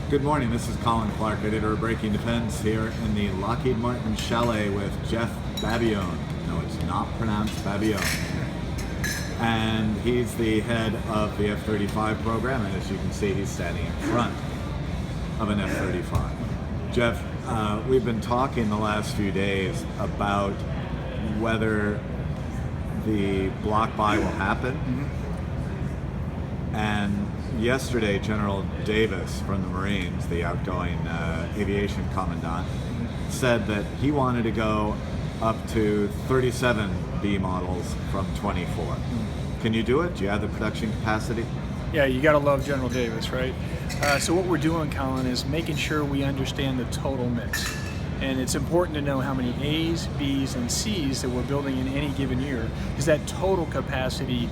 Good morning, this is Colin Clark, editor of Breaking Defense, here in the Lockheed Martin Chalet with Jeff Babione. No, it's not pronounced Babione. And he's the head of the F-35 program, and as you can see, he's standing in front of an F-35. Jeff, we've been talking the last few days about whether the block buy will happen. And yesterday, General Davis from the Marines, the outgoing aviation commandant, said that he wanted to go up to 37 B models from 24. Can you do it? Do you have the production capacity? Yeah, you got to love General Davis, right? So what we're doing, Colin, is making sure we understand the total mix. And it's important to know how many A's, B's, and C's that we're building in any given year, because that total capacity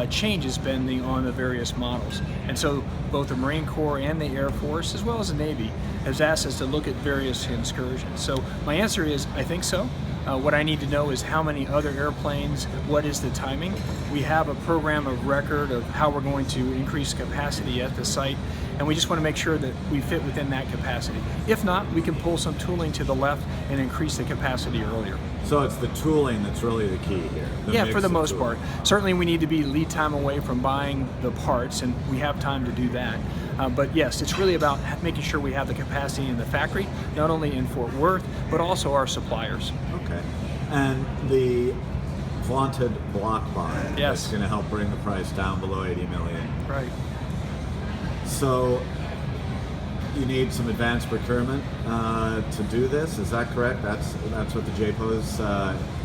changes depending on the various models. And so both the Marine Corps and the Air Force, as well as the Navy, has asked us to look at various excursions. So my answer is, I think so. What I need to know is how many other airplanes, what is the timing. We have a program of record of how we're going to increase capacity at the site, and we just want to make sure that we fit within that capacity. If not, we can pull some tooling to the left and increase the capacity earlier. So it's the tooling that's really the key here. Yeah, for the most part. Certainly we need to be lead time away from buying the parts, and we have time to do that. But yes, it's really about making sure we have the capacity in the factory, not only in Fort Worth, but also our suppliers. Okay. And the vaunted block buy, yes, that's going to help bring the price down below 80 million. Right. So you need some advanced procurement to do this, is that correct? That's what the JPO's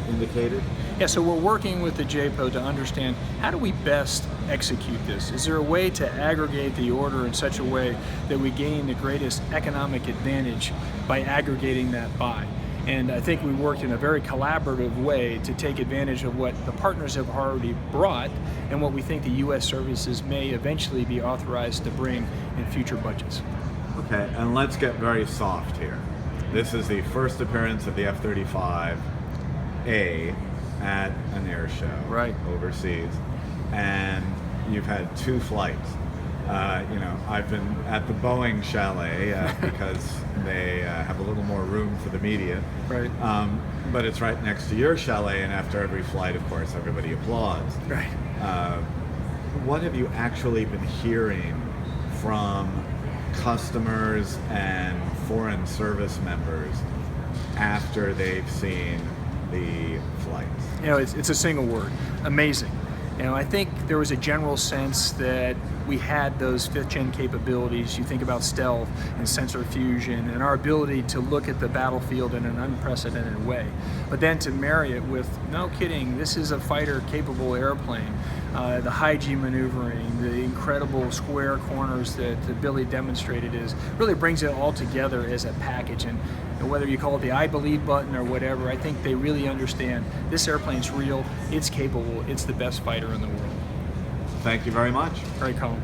indicated? Yeah, so we're working with the JPO to understand how do we best execute this? Is there a way to aggregate the order in such a way that we gain the greatest economic advantage by aggregating that buy? And I think we worked in a very collaborative way to take advantage of what the partners have already brought and what we think the U.S. services may eventually be authorized to bring in future budgets. Okay, and let's get very soft here. This is the first appearance of the F-35A at an air show, right, overseas, and you've had two flights. I've been at the Boeing Chalet because they have a little more room for the media. Right. But it's right next to your chalet, and after every flight, of course, everybody applauds. Right. What have you actually been hearing from customers and foreign service members after they've seen the flights? It's a single word: amazing. I think there was a general sense that we had those fifth-gen capabilities. You think about stealth and sensor fusion and our ability to look at the battlefield in an unprecedented way. But then to marry it with, no kidding, this is a fighter-capable airplane. The high G maneuvering, the incredible square corners that Billy demonstrated really brings it all together as a package. And whether you call it the I believe button or whatever, I think they really understand this airplane's real, it's capable, it's the best fighter in the world. Thank you very much. All right, Colin.